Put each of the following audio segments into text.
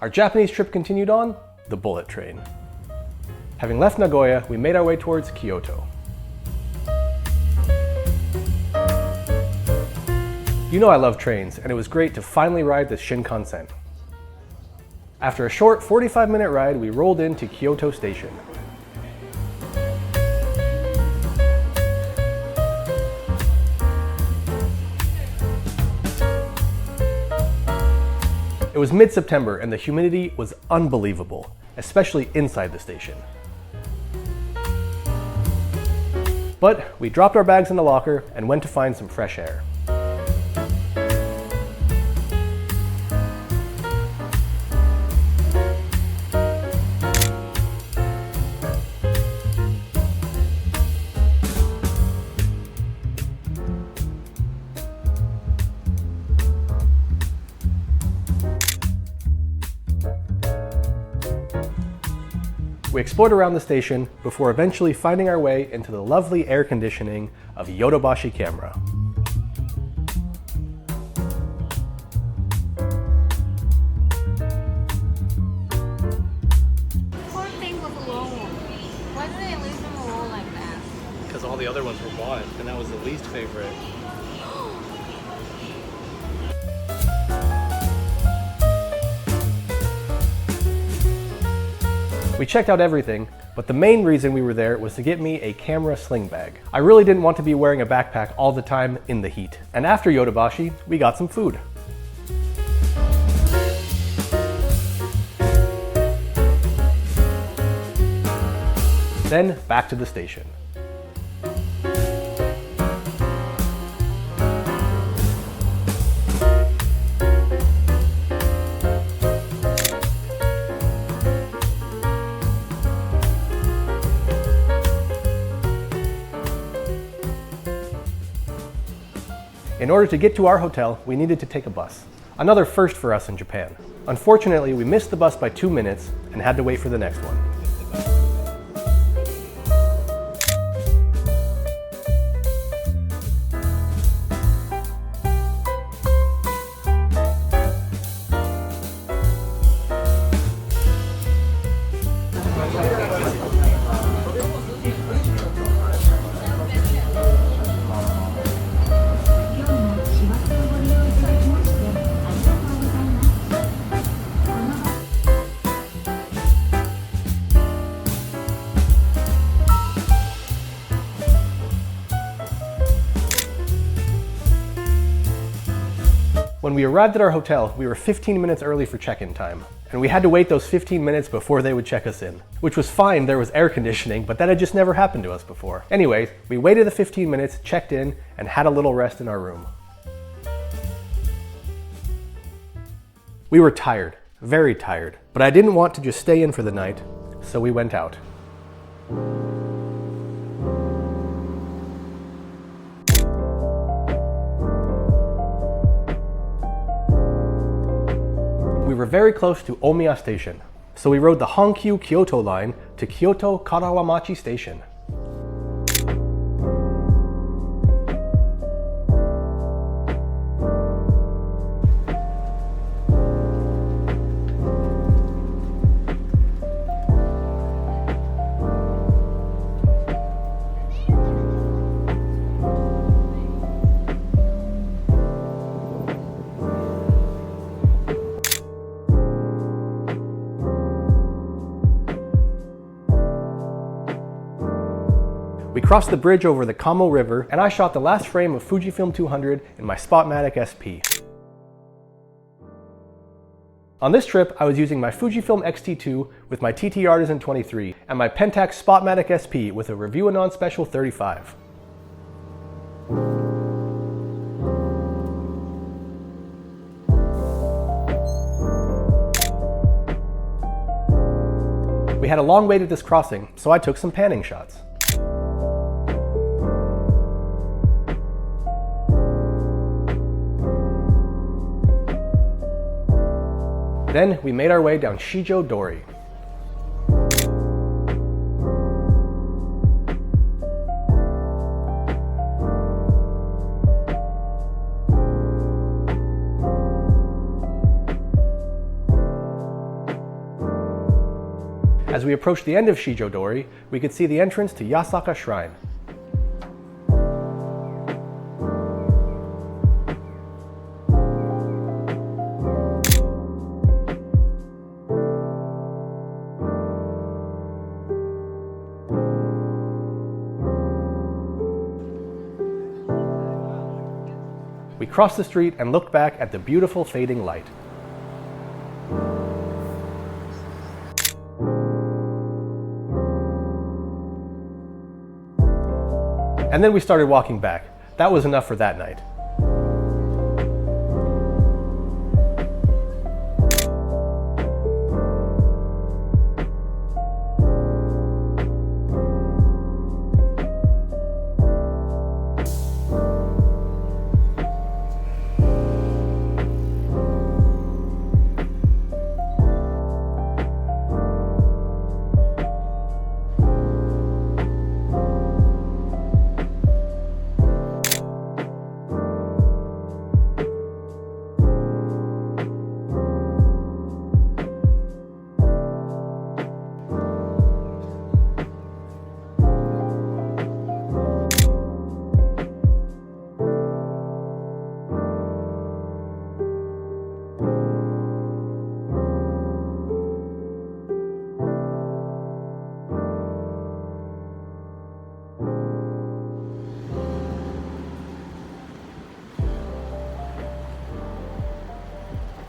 Our Japanese trip continued on the bullet train. Having left Nagoya, we made our way towards Kyoto. You know I love trains, and it was great to finally ride the Shinkansen. After a short 45-minute ride, we rolled into Kyoto Station. It was mid-September and the humidity was unbelievable, especially inside the station. But we dropped our bags in the locker and went to find some fresh air. We explored around the station before eventually finding our way into the lovely air conditioning of Yodobashi camera. Poor thing was alone. Why did they leave him alone like that? Because all the other ones were bought, and that was the least favorite. We checked out everything, but the main reason we were there was to get me a camera sling bag. I really didn't want to be wearing a backpack all the time in the heat. And after Yodobashi, we got some food. Then back to the station. In order to get to our hotel, we needed to take a bus. Another first for us in Japan. Unfortunately, we missed the bus by 2 minutes and had to wait for the next one. When we arrived at our hotel, we were 15 minutes early for check-in time, and we had to wait those 15 minutes before they would check us in. Which was fine, there was air conditioning, but that had just never happened to us before. Anyways, we waited the 15 minutes, checked in, and had a little rest in our room. We were tired, very tired, but I didn't want to just stay in for the night, so we went out. We were very close to Omiya Station, so we rode the Hankyu Kyoto line to Kyoto Karawamachi Station. We crossed the bridge over the Kamo River, and I shot the last frame of Fujifilm 200 in my Spotmatic SP. On this trip, I was using my Fujifilm X-E2 with my TT Artisan 23 and my Pentax Spotmatic SP with a Review Anon Special 35. We had a long wait at this crossing, so I took some panning shots. Then we made our way down Shijo Dori. As we approached the end of Shijo-dori, we could see the entrance to Yasaka Shrine. We crossed the street and looked back at the beautiful fading light. And then we started walking back. That was enough for that night.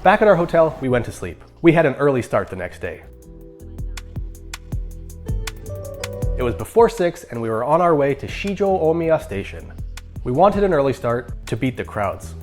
Back at our hotel, we went to sleep. We had an early start the next day. It was before 6 and we were on our way to Shijo Omiya Station. We wanted an early start to beat the crowds.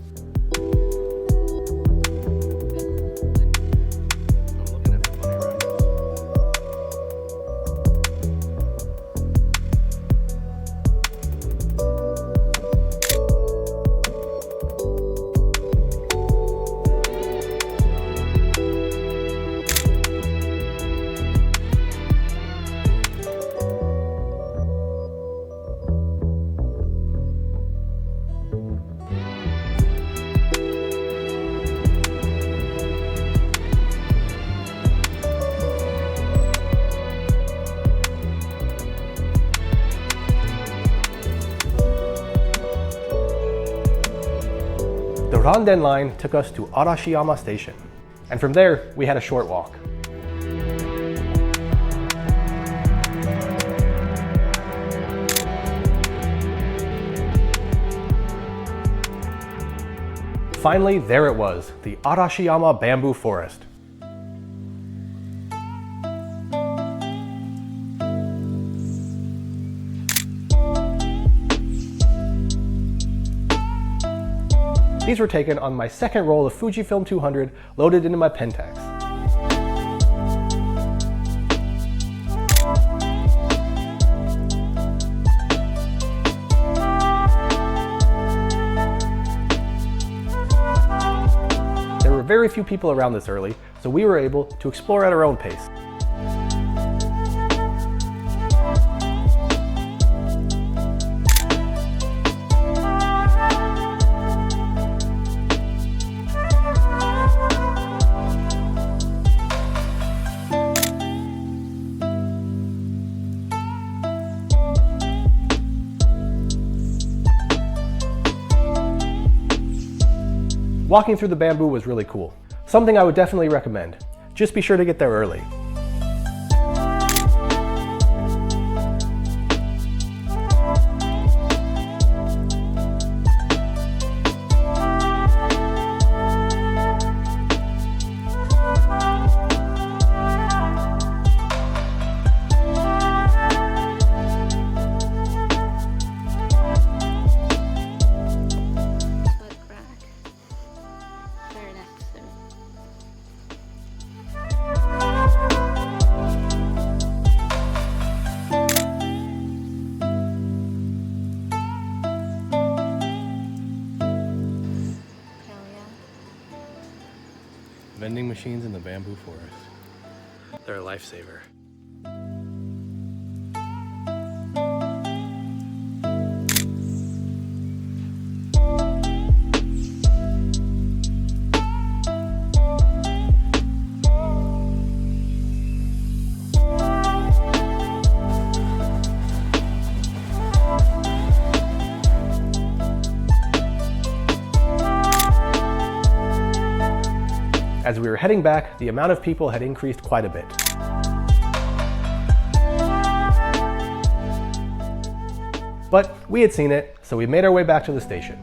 The Randen line took us to Arashiyama Station, and from there we had a short walk. Finally, there it was, the Arashiyama bamboo forest. These were taken on my second roll of Fujifilm 200 loaded into my Pentax. There were very few people around this early, so we were able to explore at our own pace. Walking through the bamboo was really cool. Something I would definitely recommend. Just be sure to get there early. Vending machines in the bamboo forest. They're a lifesaver. As we were heading back, the amount of people had increased quite a bit. But we had seen it, so we made our way back to the station.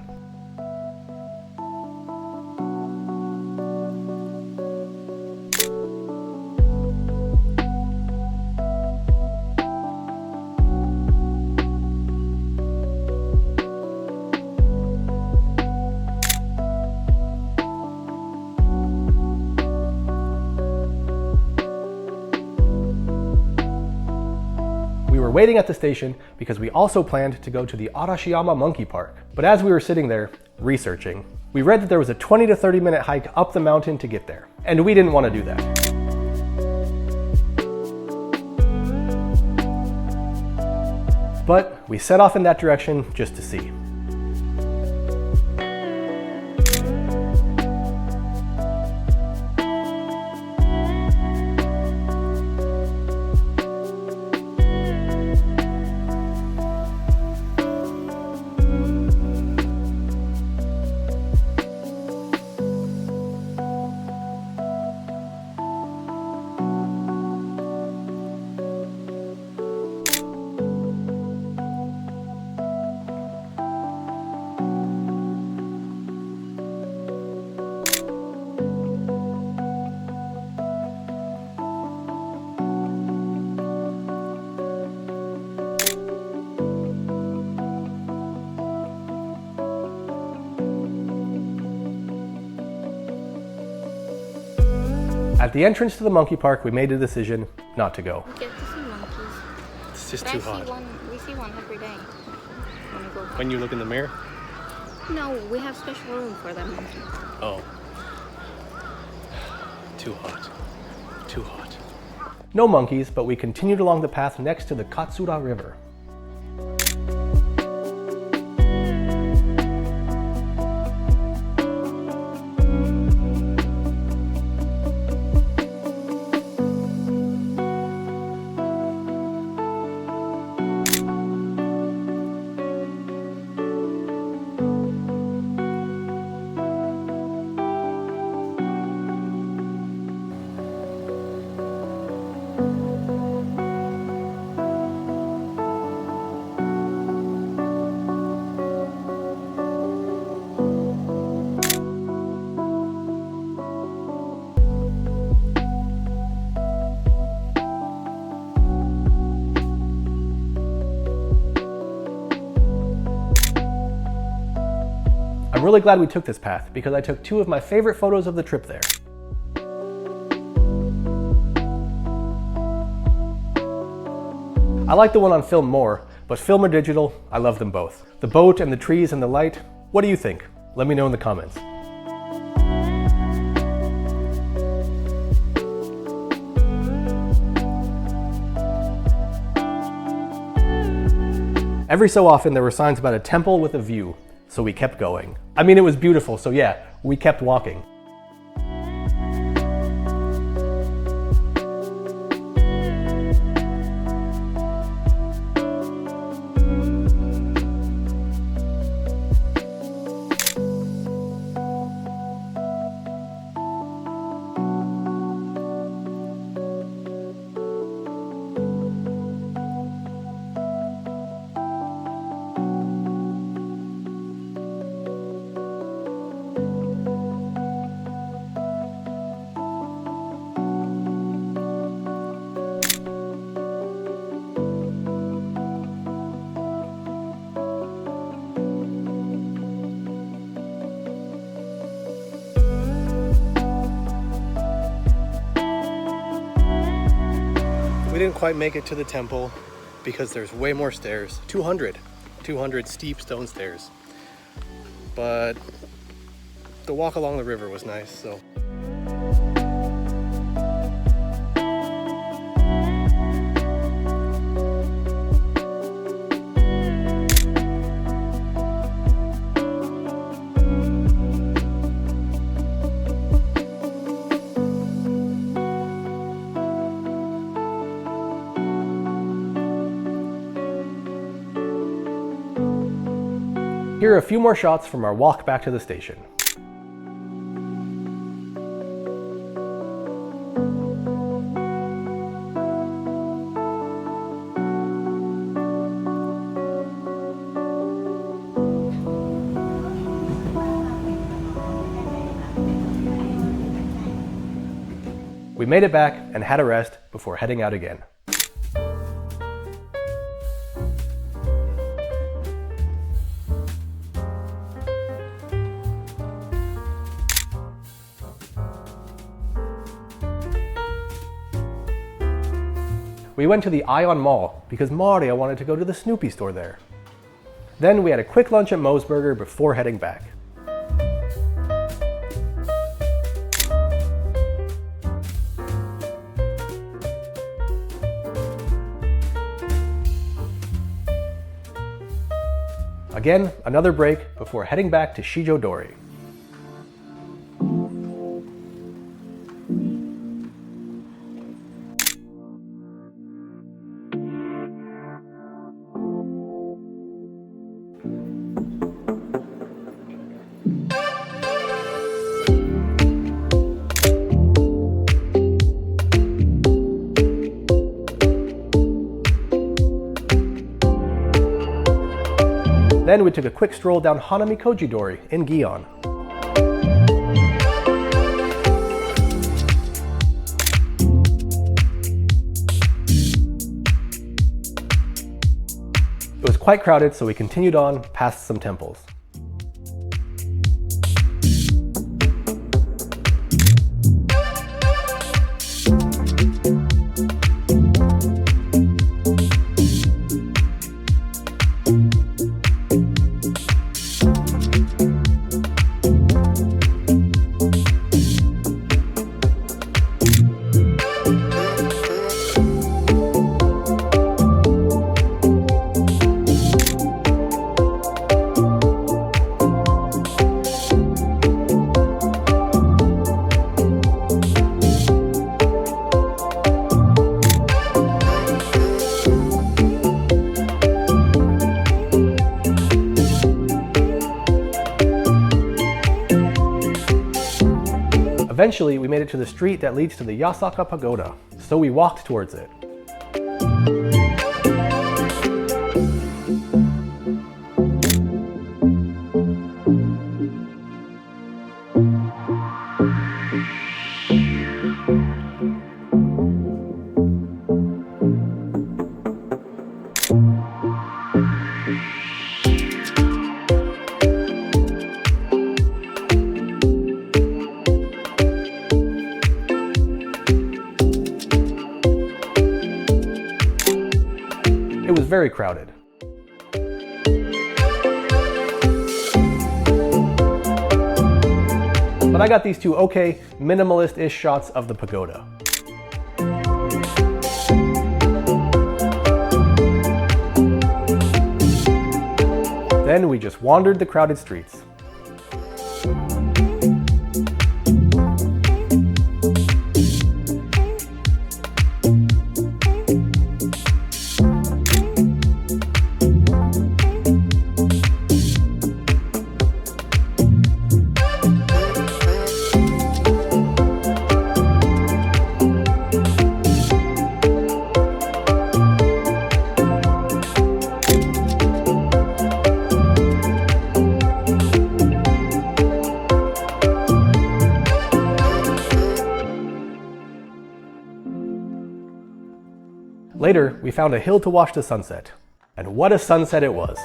We were waiting at the station because we also planned to go to the Arashiyama monkey park. But as we were sitting there, researching, we read that there was a 20 to 30 minute hike up the mountain to get there. And we didn't want to do that. But we set off in that direction just to see. At the entrance to the monkey park, we made a decision not to go. We get to see monkeys. It's just But too I see hot. we see one every day when we go. When you look in the mirror? No, we have special room for them. Oh. Too hot. Too hot. No monkeys, but we continued along the path next to the Katsura River. I'm really glad we took this path because I took two of my favorite photos of the trip there. I like the one on film more, but film or digital, I love them both. The boat and the trees and the light, what do you think? Let me know in the comments. Every so often there were signs about a temple with a view, so we kept going. I mean, it was beautiful, so yeah, we kept walking. We didn't quite make it to the temple because there's way more stairs. 200 steep stone stairs. But the walk along the river was nice, so. Here are a few more shots from our walk back to the station. We made it back and had a rest before heading out again. We went to the Gion Mall because Maria wanted to go to the Snoopy store there. Then we had a quick lunch at Moe's Burger before heading back. Again, another break before heading back to Shijodori. Then we took a quick stroll down Hanami-Koji-dori in Gion. It was quite crowded, so we continued on past some temples. Eventually, we made it to the street that leads to the Yasaka Pagoda, so we walked towards it. It was very crowded. But I got these two okay, minimalist-ish shots of the pagoda. Then we just wandered the crowded streets. Later, we found a hill to watch the sunset. And what a sunset it was!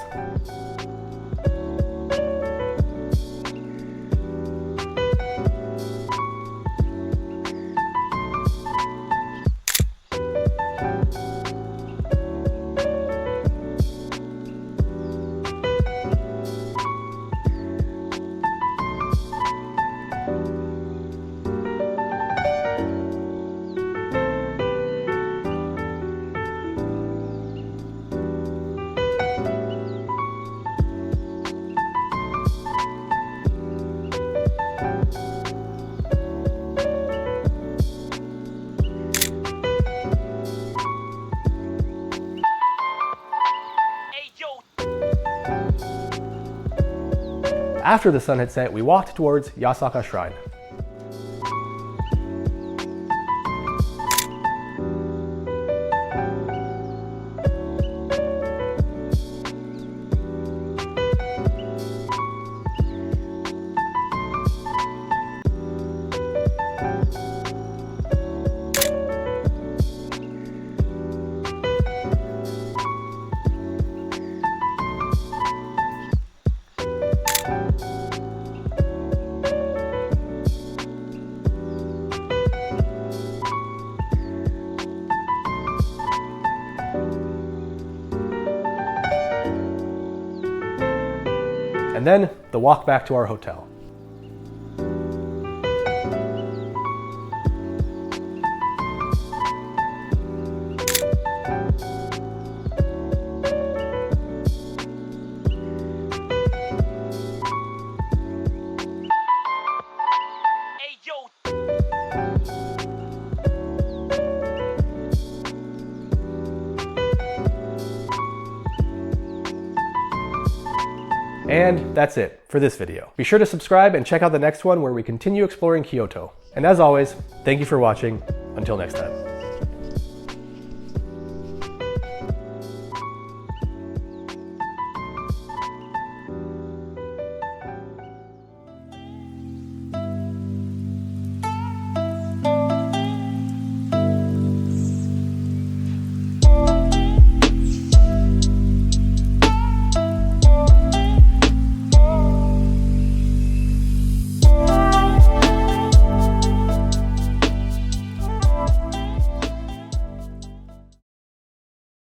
After the sun had set, we walked towards Yasaka Shrine. and then the walk back to our hotel. And that's it for this video. Be sure to subscribe and check out the next one where we continue exploring Kyoto. And as always, thank you for watching. Until next time.